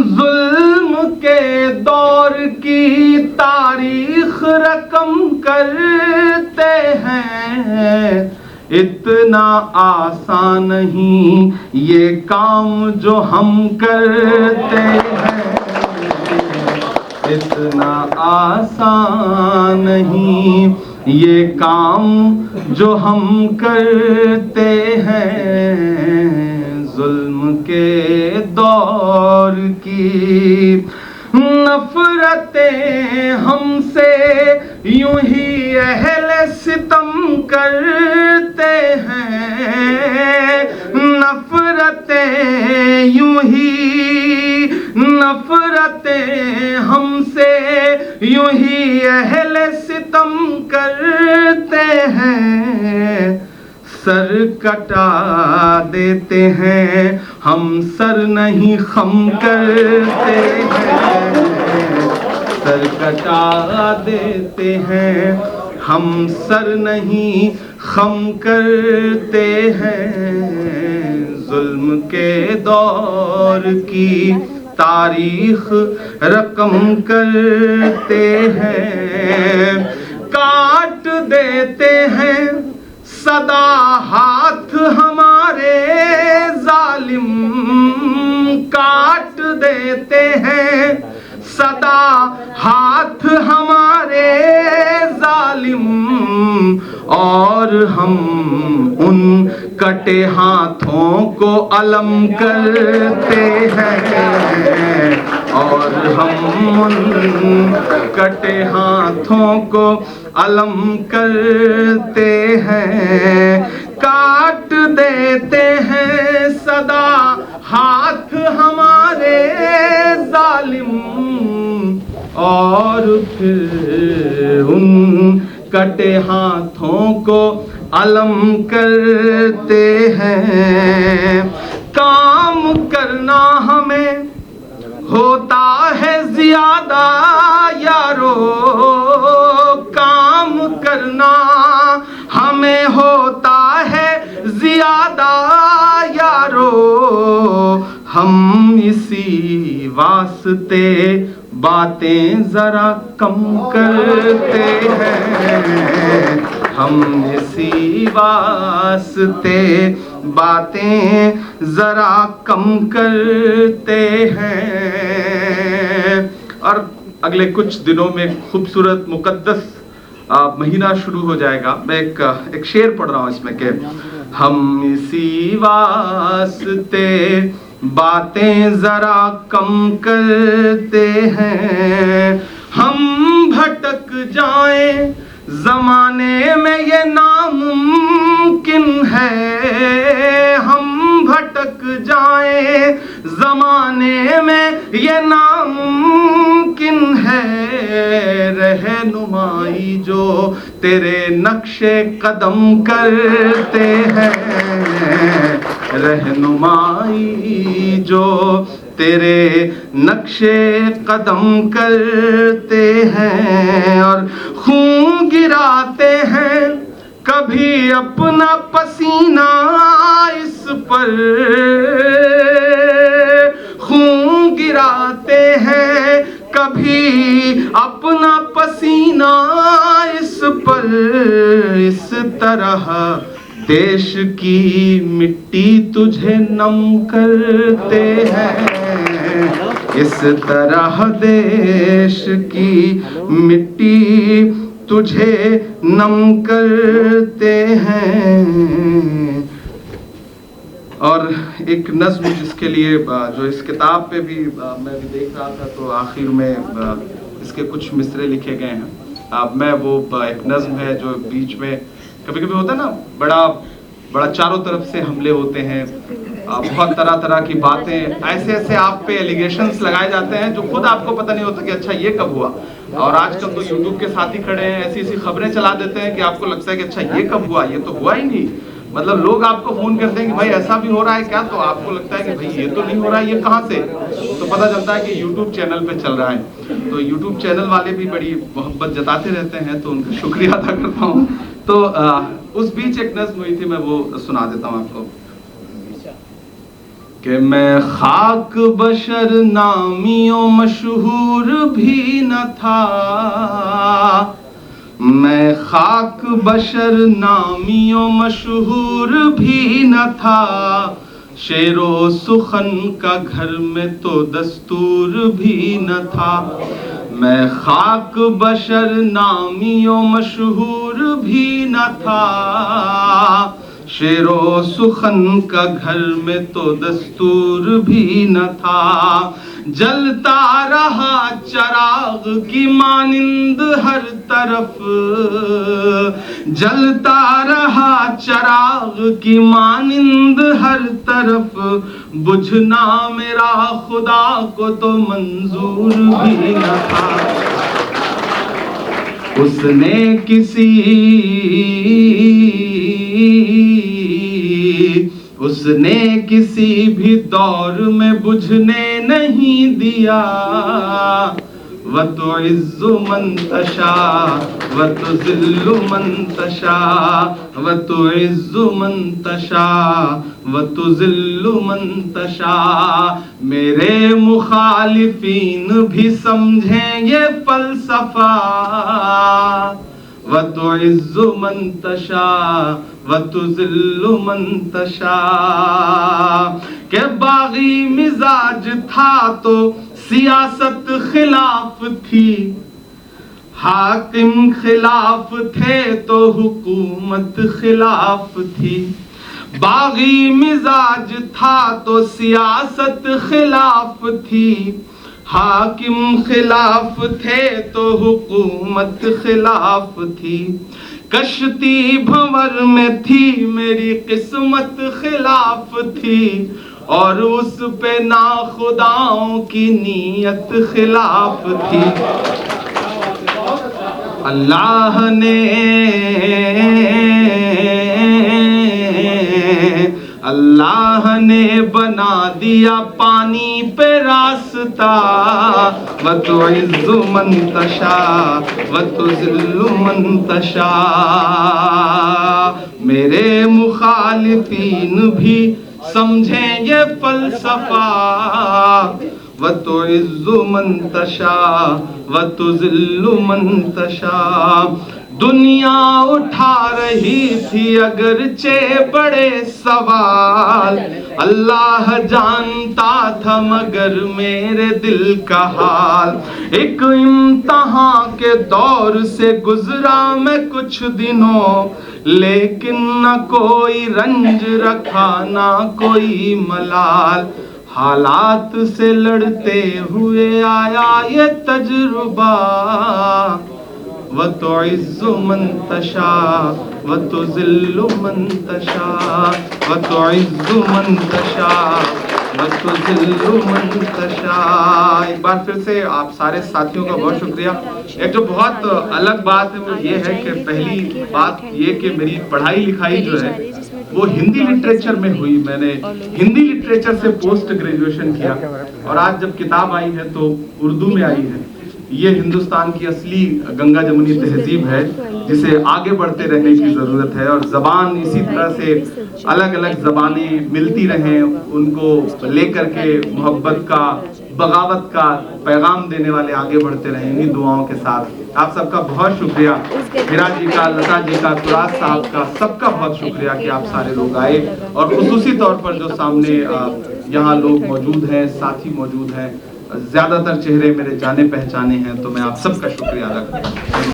ظلم کے دور کی تاریخ رقم کرتے ہیں، اتنا آسان نہیں یہ کام جو ہم کرتے ہیں، اتنا آسان نہیں یہ کام جو ہم کرتے ہیں، ظلم کے دور کی نفرتیں ہم سے یوں ہی اہل ستم کرتے ہیں، نفرتیں یوں ہی، نفرتیں ہم سے یوں ہی اہل ستم کرتے ہیں، سر کٹا دیتے ہیں ہم سر نہیں خم کرتے ہیں، سر کٹا دیتے ہیں ہم سر نہیں خم کرتے ہیں، ظلم کے دور کی تاریخ رقم کرتے ہیں، کاٹ دیتے ہیں صدا ہاتھ ہمارے ظالم، کاٹ دیتے ہیں صدا ہاتھ ہمارے ظالم، اور ہم ان کٹے ہاتھوں کو علم کرتے ہیں، اور ہم ان کٹے ہاتھوں کو علم کرتے ہیں، کاٹ دیتے ہیں صدا ہاتھ ہمارے ظالم، اور پھر ان کٹے ہاتھوں کو علم کرتے ہیں، کام کرنا ہمیں ہوتا ہے زیادہ یارو، کام کرنا ہمیں ہوتا ہے زیادہ یارو، ہم اسی واسطے باتیں ذرا کم کرتے ہیں، ہم اسی واسطے باتیں ذرا کم کرتے ہیں۔ اور اگلے کچھ دنوں میں خوبصورت مقدس مہینہ شروع ہو جائے گا، میں ایک شعر پڑھ رہا ہوں اس میں کہ ہم اسی واسطے باتیں ذرا کم کرتے ہیں، ہم بھٹک جائیں زمانے میں یہ ناممکن ہے، ہم بھٹک جائیں زمانے میں یہ ناممکن ہے، رہنمائی جو تیرے نقش قدم کرتے ہیں، رہنمائی جو تیرے نقش قدم کرتے ہیں، اور خون گراتے ہیں کبھی اپنا پسینہ اس پر، خون گراتے ہیں کبھی اپنا پسینہ اس پر، اس طرح دیش کی مٹی تجھے نم کرتے ہیں، اس طرح دیش کی مٹی تجھے نم کرتے ہیں۔ اور ایک نظم جس کے لیے جو اس کتاب پہ بھی میں بھی دیکھ رہا تھا تو آخر میں اس کے کچھ مصرے لکھے گئے ہیں، میں وہ ایک نظم ہے جو بیچ میں کبھی کبھی ہوتا ہے نا، بڑا چاروں طرف سے حملے ہوتے ہیں، بہت طرح طرح کی باتیں، ایسے آپ پہ ایلیگیشنز لگائے جاتے ہیں جو خود آپ کو پتہ نہیں ہوتا کہ اچھا یہ کب ہوا، اور آج کل تو یوٹیوب کے ساتھ ہی کھڑے ہیں، ایسی خبریں چلا دیتے ہیں کہ آپ کو لگتا ہے کہ اچھا یہ کب ہوا، یہ تو ہوا ہی نہیں، مطلب لوگ آپ کو فون کرتے ہیں کہ بھائی ایسا بھی ہو رہا ہے کیا، تو آپ کو لگتا ہے کہ بھائی یہ تو نہیں ہو رہا ہے، یہ کہاں سے، تو پتہ چلتا ہے کہ یوٹیوب چینل پہ چل رہا ہے، تو یوٹیوب چینل والے بھی بڑی محبت جتاتے رہتے ہیں، تو ان کا شکریہ ادا کرتا ہوں۔ تو اس بیچ ایک نظم ہوئی تھی، میں وہ سنا دیتا ہوں آپ کو۔ کہ میں خاک بشر نامی و مشہور بھی نہ تھا، میں خاک بشر نامی و مشہور بھی نہ تھا، شعر و سخن کا گھر میں تو دستور بھی نہ تھا، میں خاک بشر نامی و مشہور بھی نہ تھا، شعر و سخن کا گھر میں تو دستور بھی نہ تھا، جلتا رہا چراغ کی مانند ہر طرف، جلتا رہا چراغ کی مانند ہر طرف، بجھنا میرا خدا کو تو منظور بھی نہ تھا، اس نے کسی بھی دور میں بجھنے نہیں دیا، وَتُعِزُّ مَن تَشَاءُ وَتُذِلُّ مَن تَشَاءُ وَتُعِزُّ مَن تَشَاءُ وَتُذِلُّ مَن تَشَاءُ۔ میرے مخالفین بھی سمجھیں یہ فلسفہ، وَتُعِزُّ مَن تَشَاءُ وَتُذِلُّ مَن تَشَاءُ۔ کہ باغی مزاج تھا تو سیاست خلاف تھی، حاکم خلاف تھے تو حکومت خلاف تھی، باغی مزاج تھا تو سیاست خلاف تھی، حاکم خلاف تھے تو حکومت خلاف تھی، کشتی بھنور میں تھی میری قسمت خلاف تھی، اور اس پہ ناخداؤں کی نیت خلاف تھی، اللہ نے بنا دیا پانی پہ راستہ، وَتُعِزُّ مَن تَشَاءُ وَتُذِلُّ مَن تَشَاءُ۔ میرے مخالفین بھی سمجھیں یہ فلسفہ، وَتُعِزُّ مَن تَشَاءُ وَتُذِلُّ مَن تَشَاءُ۔ دنیا اٹھا رہی تھی اگرچہ بڑے سوال، اللہ جانتا تھا مگر میرے دل کا حال، ایک امتحان کے دور سے گزرا میں کچھ دنوں، لیکن نہ کوئی رنج رکھا نہ کوئی ملال، حالات سے لڑتے ہوئے آیا یہ تجربہ، وَتُعِزُّ مَن تَشَاءُ وَتُذِلُّ مَن تَشَاءُ وَتُعِزُّ مَن تَشَاءُ وَتُذِلُّ مَن تَشَاءُ۔ ایک بار پھر سے آپ سارے ساتھیوں کا بہت شکریہ۔ ایک جو بہت الگ بات ہے وہ یہ ہے کہ پہلی بات یہ کہ میری پڑھائی لکھائی جو ہے وہ ہندی لٹریچر میں ہوئی، میں نے ہندی لٹریچر سے پوسٹ گریجویشن کیا، اور آج جب کتاب آئی ہے تو اردو میں آئی ہے۔ یہ ہندوستان کی اصلی گنگا جمنی تہذیب ہے جسے آگے بڑھتے رہنے کی ضرورت ہے، اور زبان اسی طرح سے الگ الگ زبانیں ملتی رہیں، ان کو لے کر کے محبت کا بغاوت کا پیغام دینے والے آگے بڑھتے رہیں، انہی دعاؤں کے ساتھ آپ سب کا بہت شکریہ، میرا جی کا، لتا جی کا، تراز صاحب کا، سب کا بہت شکریہ کہ آپ سارے لوگ آئے، اور خصوصی طور پر جو سامنے یہاں لوگ موجود ہیں، ساتھی موجود ہیں، زیادہ تر چہرے میرے جانے پہچانے ہیں، تو میں آپ سب کا شکریہ ادا کرتا ہوں۔